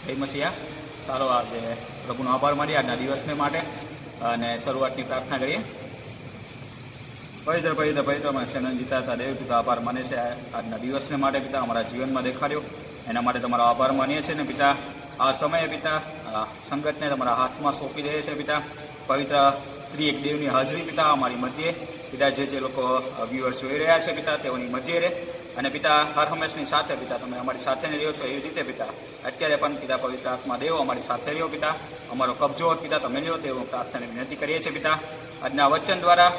જય મસીહા. સારો આજે પ્રભુનો આભાર માનીએ આજના દિવસને માટે અને શરૂઆતની પ્રાર્થના કરીએ. પવિત્ર પવિત્ર પવિત્ર અમે સેનન જીતાતા દેવ પિતા આભાર માને છે આજના દિવસને માટે પિતા અમારા જીવનમાં દેખાડ્યો એના માટે તમારો આભાર માનીએ છીએ ને પિતા. આ સમયે પિતા સંગતને તમારા હાથમાં સોંપી દે છે પિતા. પવિત્ર ત્રિએક દેવની હાજરી પિતા અમારી મધ્યે પિતા જે લોકો વ્યુઅર્સ જોઈ રહ્યા છે પિતા તેઓની મધ્યે રહે અને પિતા હર હંમેશની સાથે પિતા તમે અમારી સાથે રહ્યો છો એવી રીતે પિતા અત્યારે પણ પિતા પવિત્ર આત્મા દેવો અમારી સાથે રહ્યો પિતા. અમારો કબજો પિતા તમે લ્યો તેવું પ્રાર્થનાની વિનંતી કરીએ છીએ પિતા. આજના વચન દ્વારા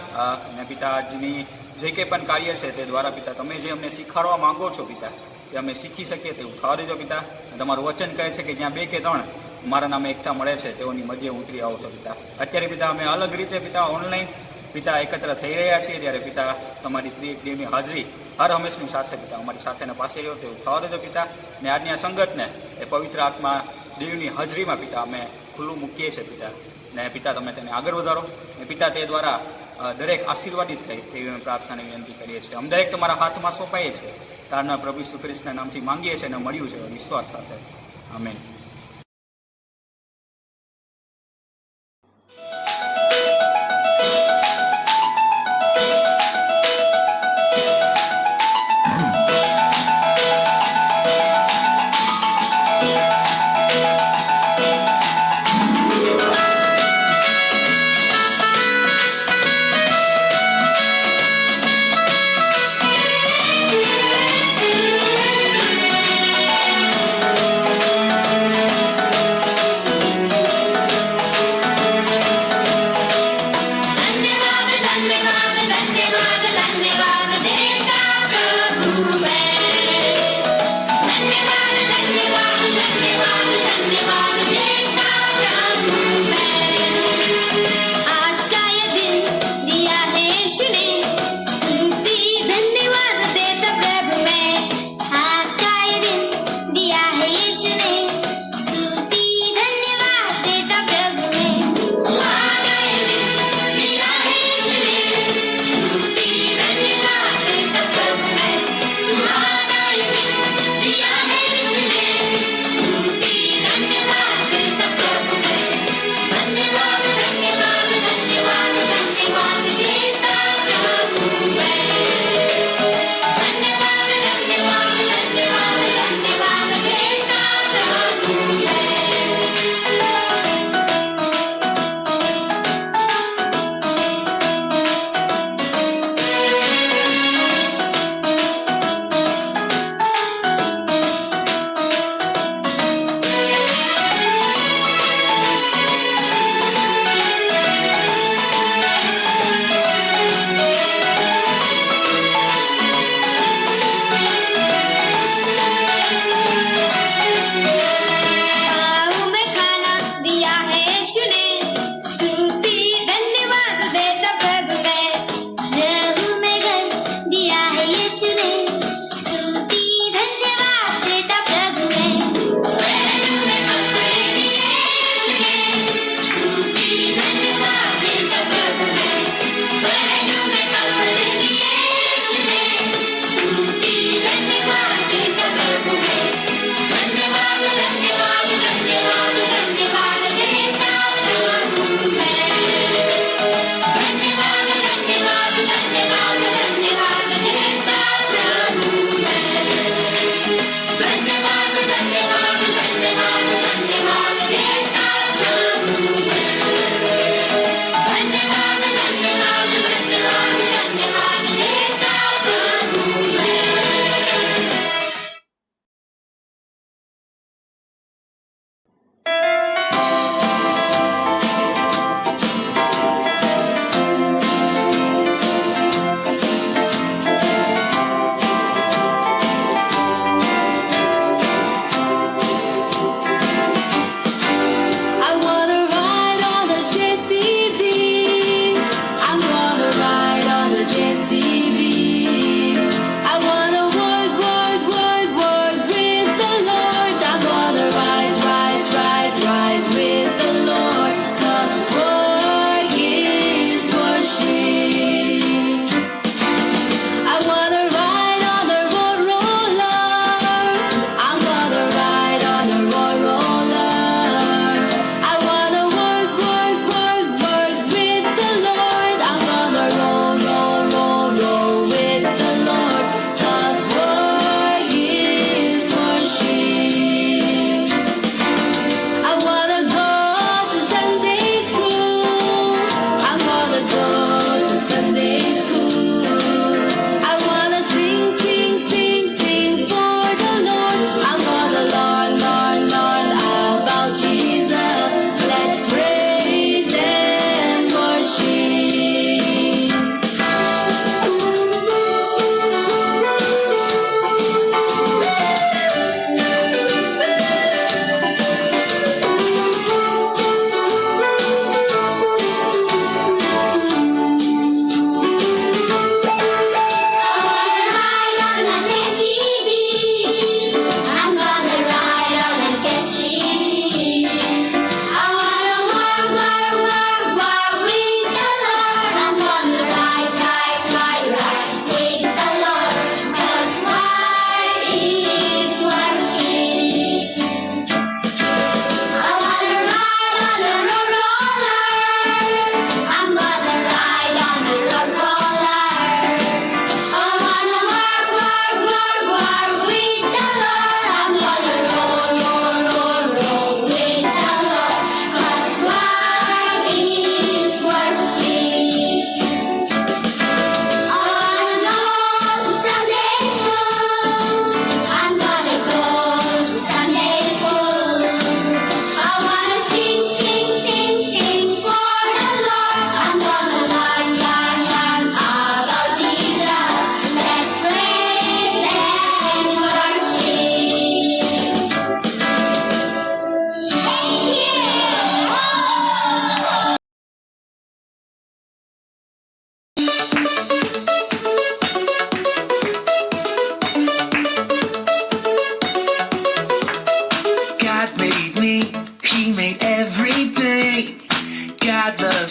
અને પિતા આજની જે કંઈ પણ કાર્ય છે તે દ્વારા પિતા તમે જે અમને શીખવાડવા માંગો છો પિતા તે અમે શીખી શકીએ તેવું થવા દેજો પિતા. તમારું વચન કહે છે કે જ્યાં 2 કે 3 મારા નામે એકતા મળે છે તેઓની મધ્યે ઉતરી આવો છો પિતા. અત્યારે પિતા અમે અલગ રીતે પિતા ઓનલાઈન પિતા એકત્ર થઈ રહ્યા છીએ ત્યારે પિતા તમારી ત્રિએક દેવની હાજરી હર હંમેશની સાથે પિતા અમારી સાથેને પાસે રહ્યો તેવું થવા દેજો પિતા. ને આજની આ સંગતને એ પવિત્ર આત્મા દેવની હાજરીમાં પિતા અમે ખુલ્લું મૂકીએ છીએ પિતા. ને પિતા તમે તેને આગળ વધારો ને પિતા તે દ્વારા દરેક આશીર્વાદિત થાય તેવી અમે પ્રાર્થનાની વિનંતી કરીએ છીએ. અમે દરેક તમારા હાથમાં સોંપાઈએ છીએ. તારના પ્રભુ ઈસુ ખ્રિસ્તના નામથી માંગીએ છીએ અને મળ્યું છે વિશ્વાસ સાથે. Amen.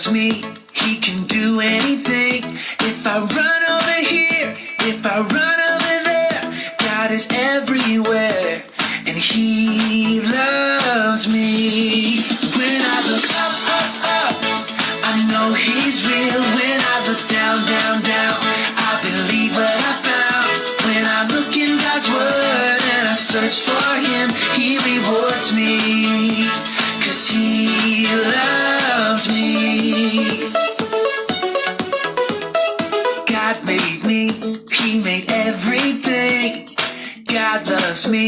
loves me, he can do anything. If I run over here, if I run over there, God is everywhere, and he loves me. When I look up, up, up, I know he's real. When I look down, down, down, I believe what I found. When I look in God's word and I search for him, he rewards me, 'cause he loves me. God made me, he made everything. God loves me,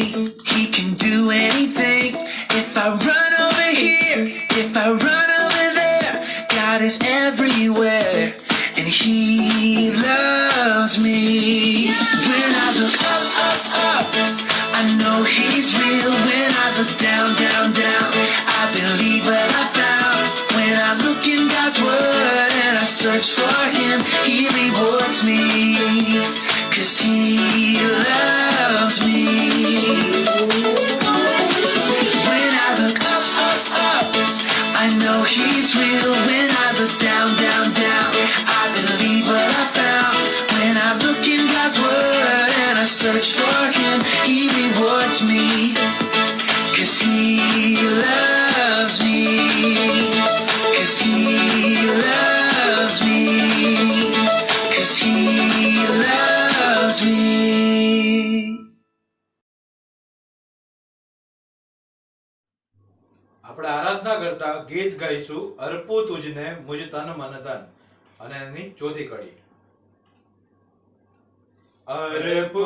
he can do anything. If I run over here, if I run over there, God is everywhere, and he loves me. When I look up, up, up, I know he's real. When I look down, down, down, I believe what I found. When I look in God's word and I search for him, he rewards me, 'cause he loves me. When I look up, up, up, I know he's real. When I look down, down, down, I believe what I found. When I look in God's word and I search for him, he rewards me, 'cause he loves me, 'cause he loves me, 'cause he loves me. આપણે આરાધના કરતા ગીત ગાઈશું અર્પુ તુજને મુજ તન મન ધન, અને એની ચોથી કડી. અર્પુ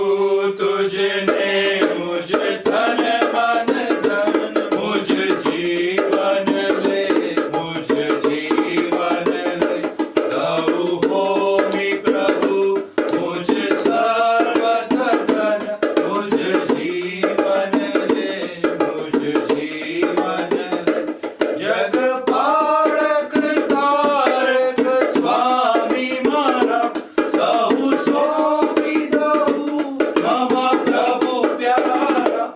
તુજને મુજ તન મન ધન, મુજ જીવન લે, મુજ જીવન લે. દઉ હોમી પ્રભુ મુજ સર્વ ધન, મુજ જીવન લે, મુજ જીવન લે. જગ પાળક તારક સ્વામી મારા, સહુ સોંપી દઉં મમ પ્રભુ પ્યારા.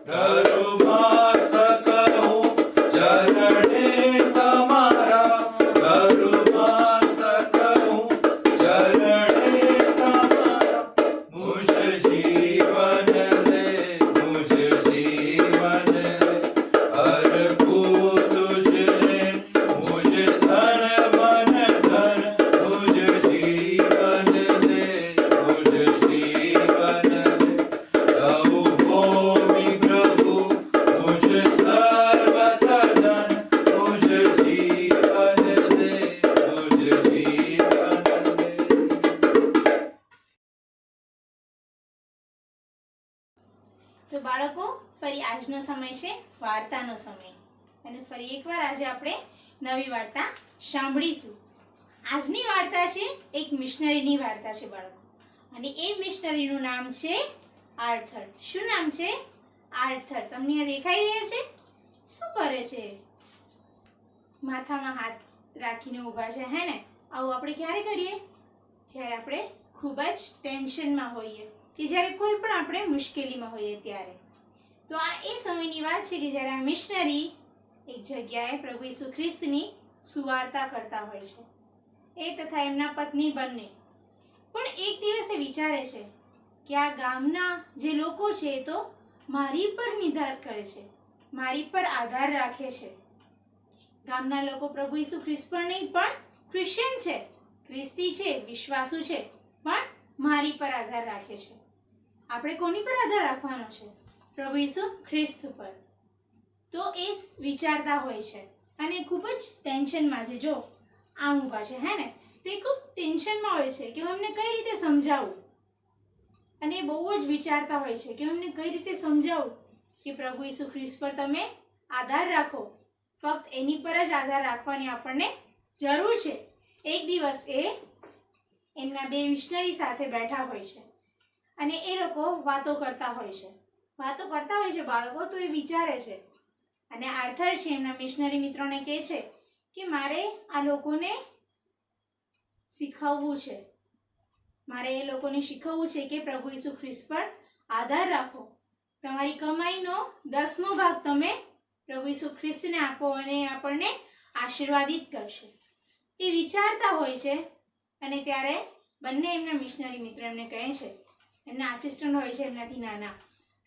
ધરુમાસ્તક હું ચરણે તમારા, ધરુમાસ્તક હું ચરણે તમારા. મુજ જીવન લે, મુજ જીવન લે. અર્પુ તુજને મુજ તન મન ધન, મુજ જીવન લે, મુજ જીવન લે. દઉ હોમી પ્રભુ મુજ સર્વ ધન, મુજ જીવન લે, મુજ જીવન લે. તો બાળકો, ફરી આજનો સમય છે વાર્તાનો સમય, અને ફરી એકવાર આજે આપણે નવી વાર્તા સાંભળીશું. આજની વાર્તા છે એક મિશનરીની વાર્તા છે બાળકો, અને એ મિશનરીનું નામ છે આર્થર. શું નામ છે? આર્થર. તમને આ દેખાઈ રહ્યા છે? શું કરે છે? માથામાં હાથ રાખીને ઊભા છે, હે ને? આવું આપણે ક્યારે કરીએ? જ્યારે આપણે ખૂબ જ ટેન્શનમાં હોઈએ, કે જ્યારે કોઈ પણ આપણે મુશ્કેલીમાં હોઈએ ત્યારે. તો આ એ સમયની વાત છે કે જ્યારે આ મિશનરી એક જગ્યાએ પ્રભુ ઈસુ ખ્રિસ્તની સુવાર્તા કરતા હોય છે, એ તથા એમના પત્ની બંને. પણ એક દિવસે વિચારે છે કે આ ગામના જે લોકો છે એ તો મારી પર નિર્ધાર કરે છે, મારી પર આધાર રાખે છે. ગામના લોકો પ્રભુ ઈસુ ખ્રિસ્ત પર નહીં, પણ ક્રિશ્ચિયન છે, ખ્રિસ્તી છે, વિશ્વાસુ છે, પણ મારી પર આધાર રાખે છે. આપણે કોની પર આધાર રાખવાનો છે? પ્રભુ ઈસુ ખ્રિસ્ત પર. તો એ વિચારતા હોય છે અને ખૂબ જ ટેન્શનમાં છે. જો આમ ઊભા છે, હે ને? તો એ ખૂબ ટેન્શનમાં હોય છે કે હું એમને કઈ રીતે સમજાવું, અને એ બહુ જ વિચારતા હોય છે કે હું એમને કઈ રીતે સમજાવું કે પ્રભુ ઈસુ ખ્રિસ્ત પર તમે આધાર રાખો, ફક્ત એની પર જ આધાર રાખવાની આપણને જરૂર છે. એક દિવસ એ એમના બે મિશનરી સાથે બેઠા હોય છે અને એ લોકો વાતો કરતા હોય છે. બાળકો. તો એ વિચારે છે, અને આર્થર છે એમના મિશનરી મિત્રોને કહે છે કે મારે આ લોકોને શીખવવું છે, મારે એ લોકોને શીખવવું છે કે પ્રભુ ઈસુ ખ્રિસ્ત પર આધાર રાખો. તમારી કમાઈનો 10મો ભાગ તમે પ્રભુ ઈસુ ખ્રિસ્તને આપો અને આપણને આશીર્વાદિત કરશે. એ વિચારતા હોય છે. અને ત્યારે બંને એમના મિશનરી મિત્રો એમને કહે છે, એમના આસિસ્ટન્ટ હોય છે એમનાથી નાના,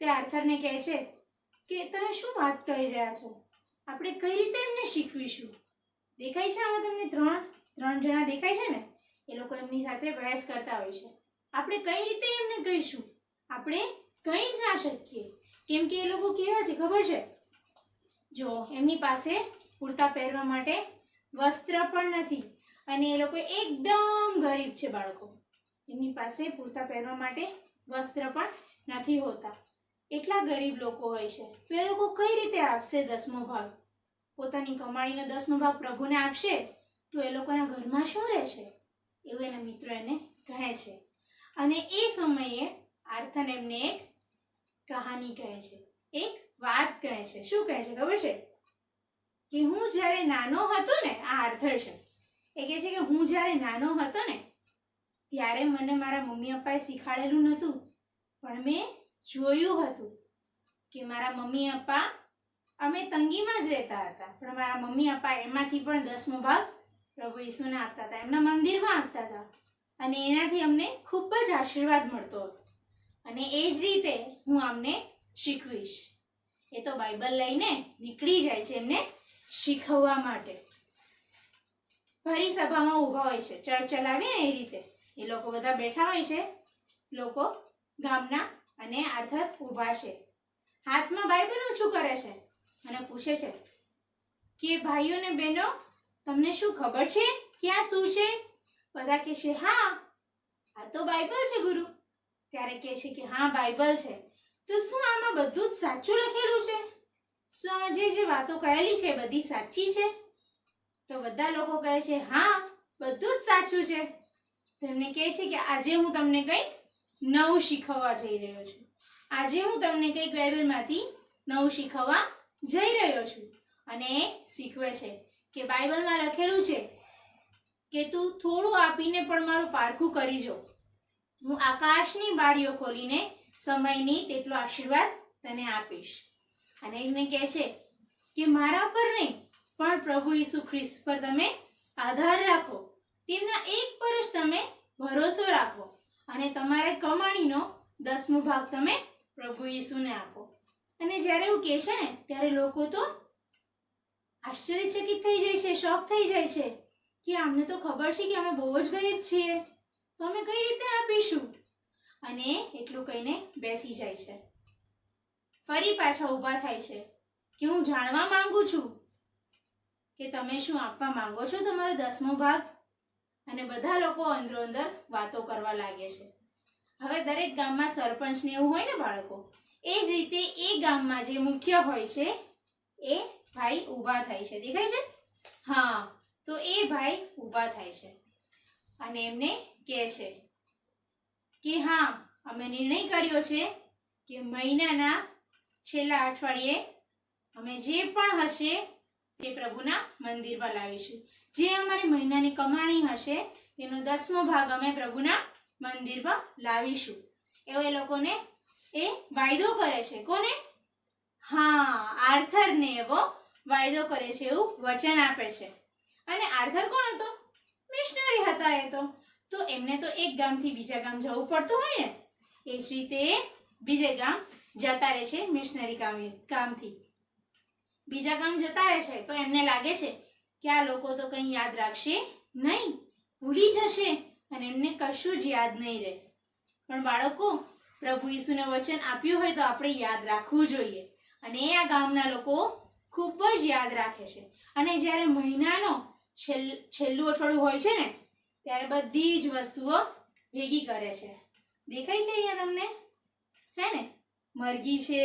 તે આર્થરને કહે છે કે તમે શું વાત કરી રહ્યા છો, આપણે કઈ રીતે એમને શીખવીશું? દેખાય છે આમાં તમને ત્રણ જણા દેખાય છે ને, એ લોકો એમની સાથે બહેસ કરતા હોય છે. આપણે કઈ રીતે એમને કહીશું? આપણે કહી જ ના શકીએ, કેમ કે એ લોકો કેવા છે ખબર છે? જો એમની પાસે પૂરતા પહેરવા માટે વસ્ત્ર પણ નથી, અને એ લોકો એકદમ ગરીબ છે બાળકો. એમની પાસે પૂરતા પહેરવા માટે વસ્ત્ર પણ નથી હોતા. એટલા ગરીબ લોકો હોય છે, તો એ લોકો કઈ રીતે આપશે 10મો ભાગ? પોતાની કમાણીનો 10મો ભાગ પ્રભુને આપશે તો એ લોકોના ઘરમાં શું રહેશે? એવું એના મિત્રો એને કહે છે. અને એ સમયે આર્થર એમને એક કહાની કહે છે, એક વાત કહે છે. શું કહે છે ખબર છે? કે હું જ્યારે નાનો હતો ને, આ આર્થર છે, એ કહે છે કે હું જ્યારે નાનો હતો ને ત્યારે મને મારા મમ્મી પપ્પાએ શીખવાડેલું નહોતું, પણ મેં જોયું હતું કે મારા મમ્મી પપ્પા, અમે તંગીમાં જ રહેતા હતા, પણ મારા મમ્મી પપ્પા એમાંથી પણ 10મો ભાગ પ્રભુ ઈસુને આપતા હતા, એમના મંદિરમાં આપતા હતા, અને એનાથી અમને ખૂબ જ આશીર્વાદ મળતો હતો. અને એ જ રીતે હું અમને શીખવીશ. એ તો બાઇબલ લઈને નીકળી જાય છે એમને શીખવવા માટે. ભરી સભામાં ઊભા હોય છે, ચર્ચ ચલાવીએ ને એ રીતે એ લોકો બધા બેઠા હોય છે, લોકો ગામના, અને આર્થર ઊભા છે, હાથમાં બાઇબલ ઊંચું કરે છે અને પૂછે છે કે ભાઈઓ ને બહેનો, તમને શું ખબર છે કે આ શું છે? બધા કહે છે હા, આ તો બાઇબલ છે ગુરુ. ત્યારે કહે છે કે હા બાઇબલ છે, તો શું આમાં બધું જ સાચું લખેલું છે? શું આમાં જે વાતો કહેલી છે બધી સાચી છે? તો બધા લોકો કહે છે હા, બધું જ સાચું છે. તેમને કહે છે કે આજે હું તમને કંઈક નવું શીખવવા જઈ રહ્યો છું. આજે હું તમને કંઈક બાઇબલમાંથી નવું શીખવવા જઈ રહ્યો છું. અને એ શીખવે છે કે બાઇબલમાં લખેલું છે કે તું થોડું આપીને પણ મારું પારખું કરી જો, હું આકાશની બારીઓ ખોલીને સમયની તેટલો આશીર્વાદ તને આપીશ. અને એમને કહે છે કે મારા પર નહીં, પણ પ્રભુ ઈસુ ખ્રિસ્ત પર તમે આધાર રાખો, તેમના એક પર જ તમે ભરોસો રાખો, અને તમારે કમાણીનો 10મો ભાગ તમે પ્રભુ ઈસુને આપો. અને જ્યારે એવું કહે છે ને ત્યારે લોકો તો આશ્ચર્યચકિત થઈ જાય છે, શોક થઈ જાય છે કે અમને તો ખબર છે કે અમે બહુ જ ગરીબ છીએ, તો અમે કઈ રીતે આપીશું? અને એટલું કહીને બેસી જાય છે. ફરી પાછા ઊભા થાય છે કે હું જાણવા માંગુ છું કે તમે શું આપવા માંગો છો તમારો 10મો ભાગ? અને બધા લોકો અંદરો અંદર વાતો કરવા લાગે છે. હવે દરેક ગામમાં સરપંચ ને એવું હોય ને બાળકો, એ જ રીતે એ ગામમાં જે મુખ્ય હોય છે એ ભાઈ ઊભા થાય છે. દેખાય છે? હા, તો એ ભાઈ ઊભા થાય છે અને એમને કહે છે કે હા, અમે નિર્ણય કર્યો છે કે મહિનાના છેલ્લા અઠવાડિયે અમે જે પણ હશે તે પ્રભુના મંદિરમાં લાવીશું. જે અમારી મહિનાની કમાણી હશે તેનો 10મો ભાગ અમે પ્રભુના મંદિરમાં લાવીશું. એવો એ લોકોને એ વાયદો કરે છે. કોને? હા, આર્થરને એવો વાયદો કરે છે, એવું વચન આપે છે. અને આર્થર કોણ હતો? મિશનરી હતા એ તો એમને તો એક ગામથી બીજા ગામ જવું પડતું હોય ને, એ જ રીતે બીજે ગામ જતા રહે છે. મિશનરી કામથી બીજા ગામ જતા રહે છે તો એમને લાગે છે કે આ લોકો તો કંઈ યાદ રાખશે નહીં, ભૂલી જશે અને એમને કશું જ યાદ નહીં રહે. પણ બાળકો, પ્રભુ ઈસુને વચન આપ્યું હોય તો આપણે યાદ રાખવું જોઈએ, અને આ ગામના લોકો ખૂબ જ યાદ રાખે છે. અને જ્યારે મહિનાનો છેલ્લું અઠવાડિયું હોય છે ને ત્યારે બધી જ વસ્તુઓ ભેગી કરે છે. દેખાય છે અહીંયા તમને? હે ને? મરઘી છે,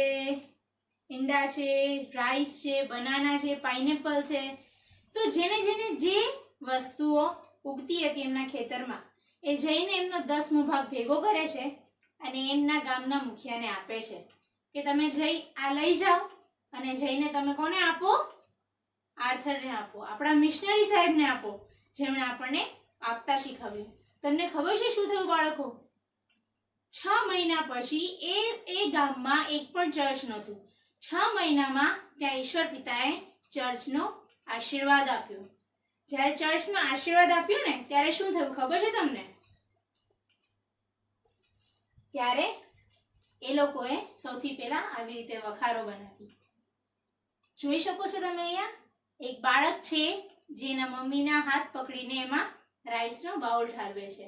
ઈંડા છે, રાઈસ છે, બનાના છે, પાઇનેપલ છે. તો જેને જેને જે વસ્તુઓ ઉગતી હતી એમના ખેતરમાં, એ જઈને એમનો 10મો ભાગ ભેગો કરે છે અને એમના ગામના મુખિયાને આપે છે કે તમે આ લઈ જાઓ અને જઈને તમે કોને આપો? આર્થરને આપો, આપણા મિશનરી સાહેબને આપો, જેમણે આપણને આપતા શીખવ્યું. તમને ખબર છે શું થયું બાળકો? 6 મહિના પછી એ ગામમાં એક પણ ચર્ચ નહોતું. 6 મહિનામાં ત્યાં ઈશ્વર પિતાએ ચર્ચનો આશીર્વાદ આપ્યો. જ્યારે ચર્ચનો આશીર્વાદ આપ્યો ને ત્યારે શું થયું ખબર છે તમને? ત્યારે એ લોકોએ સૌથી પહેલા આવી રીતે વખારો બનાવી. જોઈ શકો છો તમે અહીંયા એક બાળક છે જેના મમ્મીના હાથ પકડીને એમાં રાઈસનો બાઉલ ઠાલવે છે.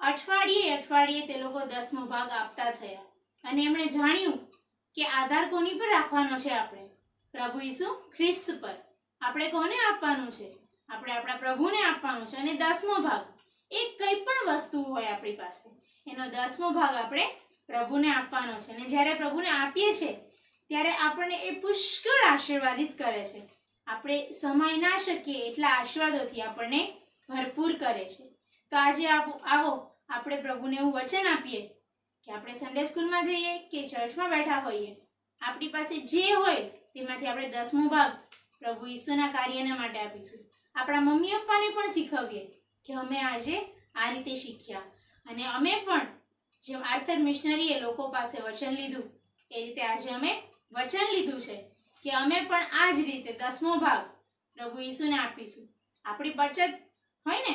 અઠવાડિયે તે લોકો 10મો ભાગ આપતા થયા અને એમણે જાણ્યું કે આધાર કોની પર રાખવાનો છે? આપણે પ્રભુ ઈસુ ખ્રિસ્ત પર. આપણે કોને આપવાનું છે? આપણે આપણા પ્રભુને આપવાનું છે. અને 10મો ભાગ એ કંઈ પણ વસ્તુ હોય આપણી પાસે એનો 10મો ભાગ આપણે પ્રભુને આપવાનો છે. અને જ્યારે પ્રભુને આપીએ છીએ ત્યારે આપણને એ પુષ્કળ આશીર્વાદિત કરે છે. આપણે સમાઈ ના શકીએ એટલા આશીર્વાદોથી આપણને ભરપૂર કરે છે. તો આજે આવો આપણે પ્રભુને એવું વચન આપીએ કે આપણે સન્ડે સ્કૂલમાં જઈએ કે ચર્ચમાં બેઠા હોઈએ, આપણી પાસે જે હોય તેમાંથી આપણે 10મો ભાગ પ્રભુ ઈસુના કાર્યના માટે આપીશું. આપણા મમ્મી પપ્પાને પણ શીખવીએ કે અમે આજે આ રીતે શીખ્યા અને અમે પણ જેમ આર્થર મિશનરીએ લોકો પાસે વચન લીધું એ રીતે આજે અમે વચન લીધું છે કે અમે પણ આ જ રીતે 10મો ભાગ પ્રભુ ઈસુને આપીશું. આપણી બચત હોય ને,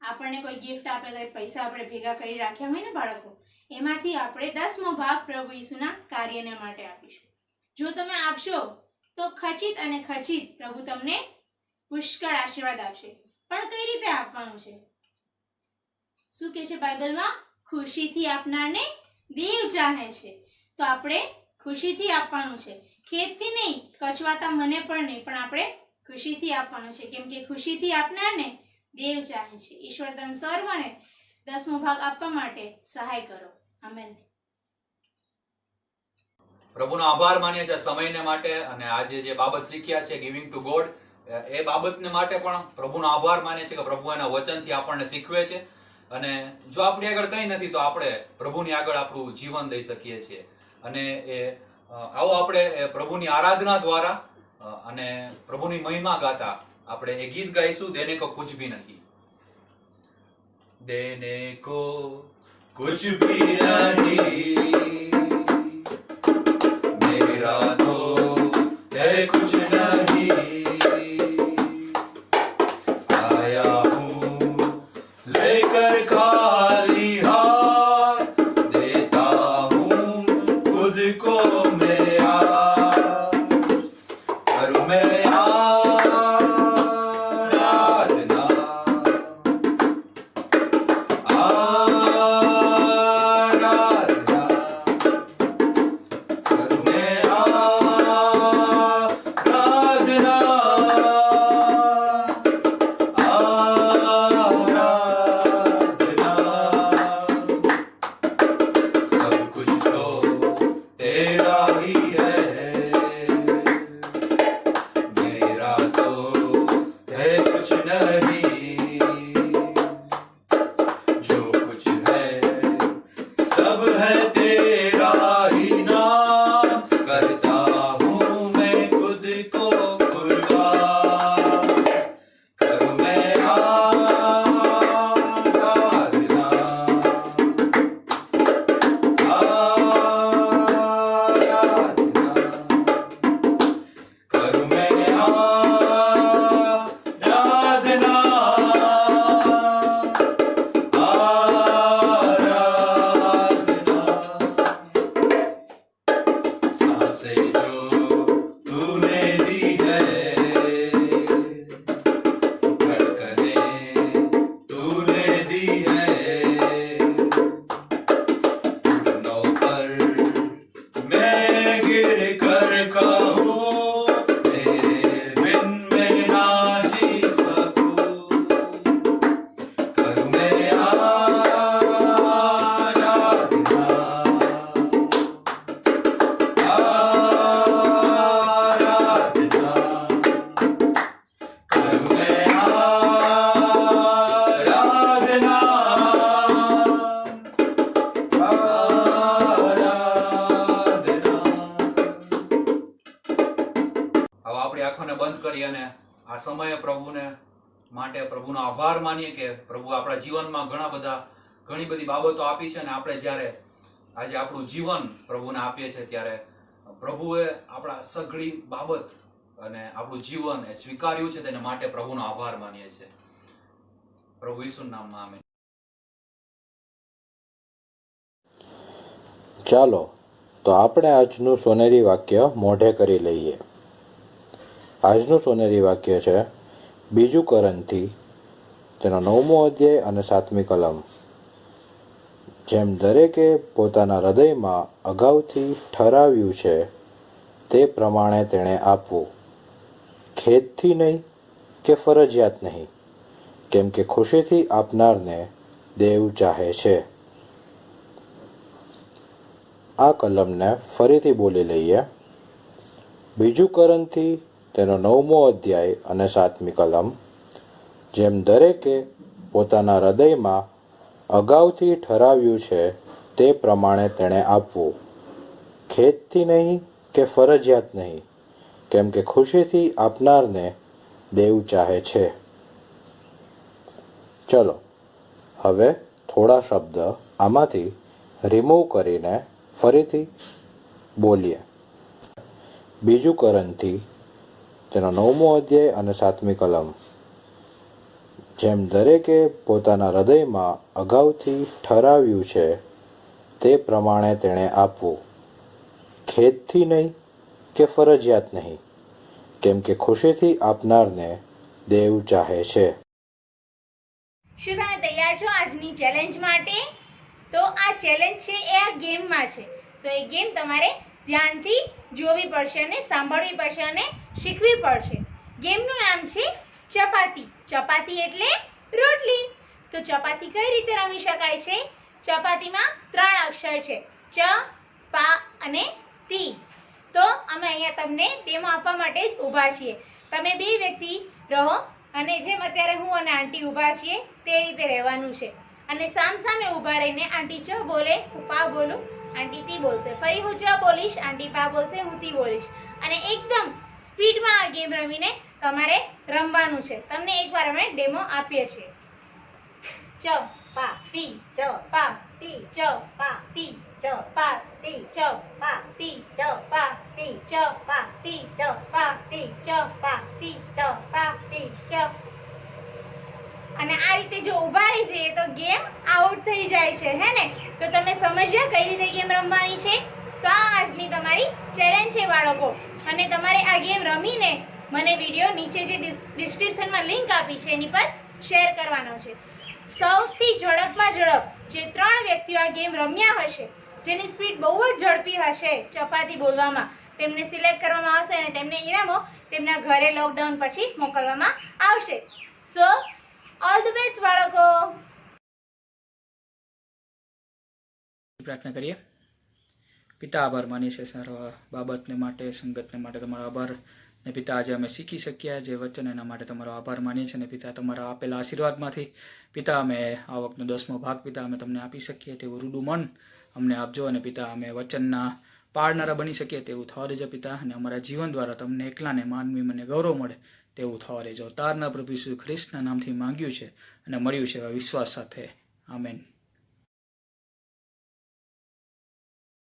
આપણને કોઈ ગિફ્ટ આપે, કોઈ પૈસા આપણે ભેગા કરી રાખ્યા હોય ને બાળકો, એમાંથી આપણે 10મો ભાગ પ્રભુ ઈસુના કાર્યને માટે આપીશું. જો તમે આપશો તો ખચિત અને ખચિત પ્રભુ તમને પુષ્કળ આશીર્વાદ આપશે. પણ કઈ રીતે આપવાનું છે? શું કહે છે બાઇબલમાં? ખુશીથી આપનારને દેવ ચાહે છે. તો આપણે ખુશીથી આપવાનું છે, ખેદથી નહીં, કચવાતા મને પણ નહીં, પણ આપણે ખુશીથી આપવાનું છે. કેમ કે ખુશીથી આપનારને દેવ ચાહે છે. ઈશ્વર તમે સર્વને 10મો ભાગ આપવા માટે સહાય કરો. આમેન. પ્રભુનો આભાર માનીએ છીએ સમયને માટે અને આજે જે બાબત શીખ્યા છે ગિવિંગ ટુ ગોડ, એ બાબતને માટે પણ પ્રભુનો આભાર માનીએ છીએ કે પ્રભુ એના વચનથી આપણને શીખવે છે. અને જો આપણી આગળ કંઈ નથી તો આપણે પ્રભુની આગળ આપણું જીવન દઈ શકીએ છીએ. અને આવો આપણે પ્રભુની આરાધના દ્વારા અને પ્રભુની મહિમા ગાતા આપણે એ ગીત ગાઈશું, દેને કો કુછ ભી નહીં. દેને કો કુછ ભી નહીં मेरा तो है कुछ नहीं, आया हूँ लेकर खाली हाथ, देता हूँ खुद को मैं आज, करूँ मैं आराधना, આ સમયે પ્રભુને માટે પ્રભુનો આભાર માનીએ કે પ્રભુ આપણા જીવનમાં ઘણી બધી બાબતો આપી છે અને આપણે જ્યારે આજે આપણું જીવન પ્રભુને આપીએ છીએ ત્યારે પ્રભુએ આપણા સઘળી બાબત અને આપણું જીવન એ સ્વીકાર્યું છે તેના માટે પ્રભુનો આભાર માનીએ છીએ. પ્રભુ ઈસુના નામમાં આમેન. ચાલો તો આપણે આજનું સોનેરી વાક્ય મોઢે કરી લઈએ. આજનું સોનેરી વાક્ય છે 2 કોરિન્થી તેનો 9મો અધ્યાય અને 7મી કલમ. જેમ દરેકે પોતાના હૃદયમાં અગાઉથી ઠરાવ્યું છે તે પ્રમાણે તેણે આપવું, ખેદથી નહીં કે ફરજિયાત નહીં, કેમ કે ખુશીથી આપનારને દેવ ચાહે છે. આ કલમને ફરીથી બોલી લઈએ. 2 કોરિન્થી તેનો 9મો અધ્યાય અને 7મી કલમ. જેમ દરેકે પોતાના હૃદયમાં અગાઉથી ઠરાવ્યું છે તે પ્રમાણે તેણે આપવું, ખેદથી નહીં કે ફરજિયાત નહીં, કેમ કે ખુશીથી આપનારને દેવ ચાહે છે. ચલો હવે થોડા શબ્દ આમાંથી રિમૂવ કરીને ફરીથી બોલીએ. 2 કોરિન્થી તેનો 9મો અધ્યાય અને 7મી કલમ. જેમ દરેકે પોતાના હૃદયમાં અગાઉથી ઠરાવ્યું છે તે પ્રમાણે તેણે આપવું, ખેદથી નહીં કે ફરજિયાત નહીં, કેમ કે ખુશીથી આપનારને દેવ ચાહે છે. શું તમે તૈયાર છો આજની ચેલેન્જ માટે? તો આ ચેલેન્જ છે એ આ ગેમમાં છે. તો એ ગેમ તમારે ધ્યાનથી જોવી પડશે અને સાંભળવી પડશે અને શીખવી પડશે. ગેમનું નામ છે ચપાતી. ચપાતી એટલે રોટલી. તો ચપાતી કઈ રીતે રમી શકાય છે? ચપાતીમાં 3 અક્ષર છે, ચ, પા અને તી. તો અમે અહીંયા તમને ડેમો આપવા માટે જ ઊભા છીએ. તમે 2 વ્યક્તિ રહો અને જેમ અત્યારે હું અને આંટી ઊભા છીએ તે રીતે રહેવાનું છે. અને સામસામે ઊભા રહીને આંટી ચ બોલે, હું પા બોલું, આંટી તી બોલશે. ફરી હું ચ બોલીશ, આંટી પા બોલશે, હું તી બોલીશ. અને એકદમ સ્પીડમાં આ ગેમ રમીને તમારે રમવાનું છે. તમને એકવાર અમે ડેમો આપીએ છીએ. ચ પા તી, ચ પા તી, ચ પા તી, ચ પા તી, ચ પા તી, ચ પા તી, ચ પા તી, ચ પા તી, ચ પા તી, ચ પા તી, ચ. અને આ રીતે જો ઊભા રહી જઈએ તો ગેમ આઉટ થઈ જાય છે, હે ને? તો તમે સમજ્યા કઈ રીતે ગેમ રમવાની છે? તો આ આજની તમારી ચેલેન્જ છે બાળકો. અને તમારે આ ગેમ રમીને મને વિડીયો નીચે જે ડિસ્ક્રિપ્શનમાં લિંક આપી છે એની પર શેર કરવાનો છે. સૌથી ઝડપમાં ઝડપ જે 3 વ્યક્તિઓ આ ગેમ રમ્યા હશે, જેની સ્પીડ બહુ જ ઝડપી હશે ચપાતી બોલવામાં, તેમને સિલેક્ટ કરવામાં આવશે અને તેમને ઇનામો તેમના ઘરે લોકડાઉન પછી મોકલવામાં આવશે. સો ઓલ ધ બેસ્ટ બાળકો. પ્રાર્થના કરીએ. પિતા, આભાર માનીએ છીએ સર બાબતને માટે, સંગતને માટે તમારો આભાર. ને પિતા, આજે અમે શીખી શક્યા જે વચન એના માટે તમારો આભાર માનીએ છીએ. ને પિતા, તમારા આપેલા આશીર્વાદમાંથી પિતા અમે આ વખતનો 10મો ભાગ પિતા અમે તમને આપી શકીએ તેવું રૂડું મન અમને આપજો. અને પિતા, અમે વચનના પાળનારા બની શકીએ તેવું થવા દેજો પિતા. અને અમારા જીવન દ્વારા તમને એકલાને માનવી મને ગૌરવ મળે તેવું થવા દેજો. તારના પ્રભુ ઈસુ ખ્રિસ્તના નામથી માંગ્યું છે અને મળ્યું છે એવા વિશ્વાસ સાથે. આમેન.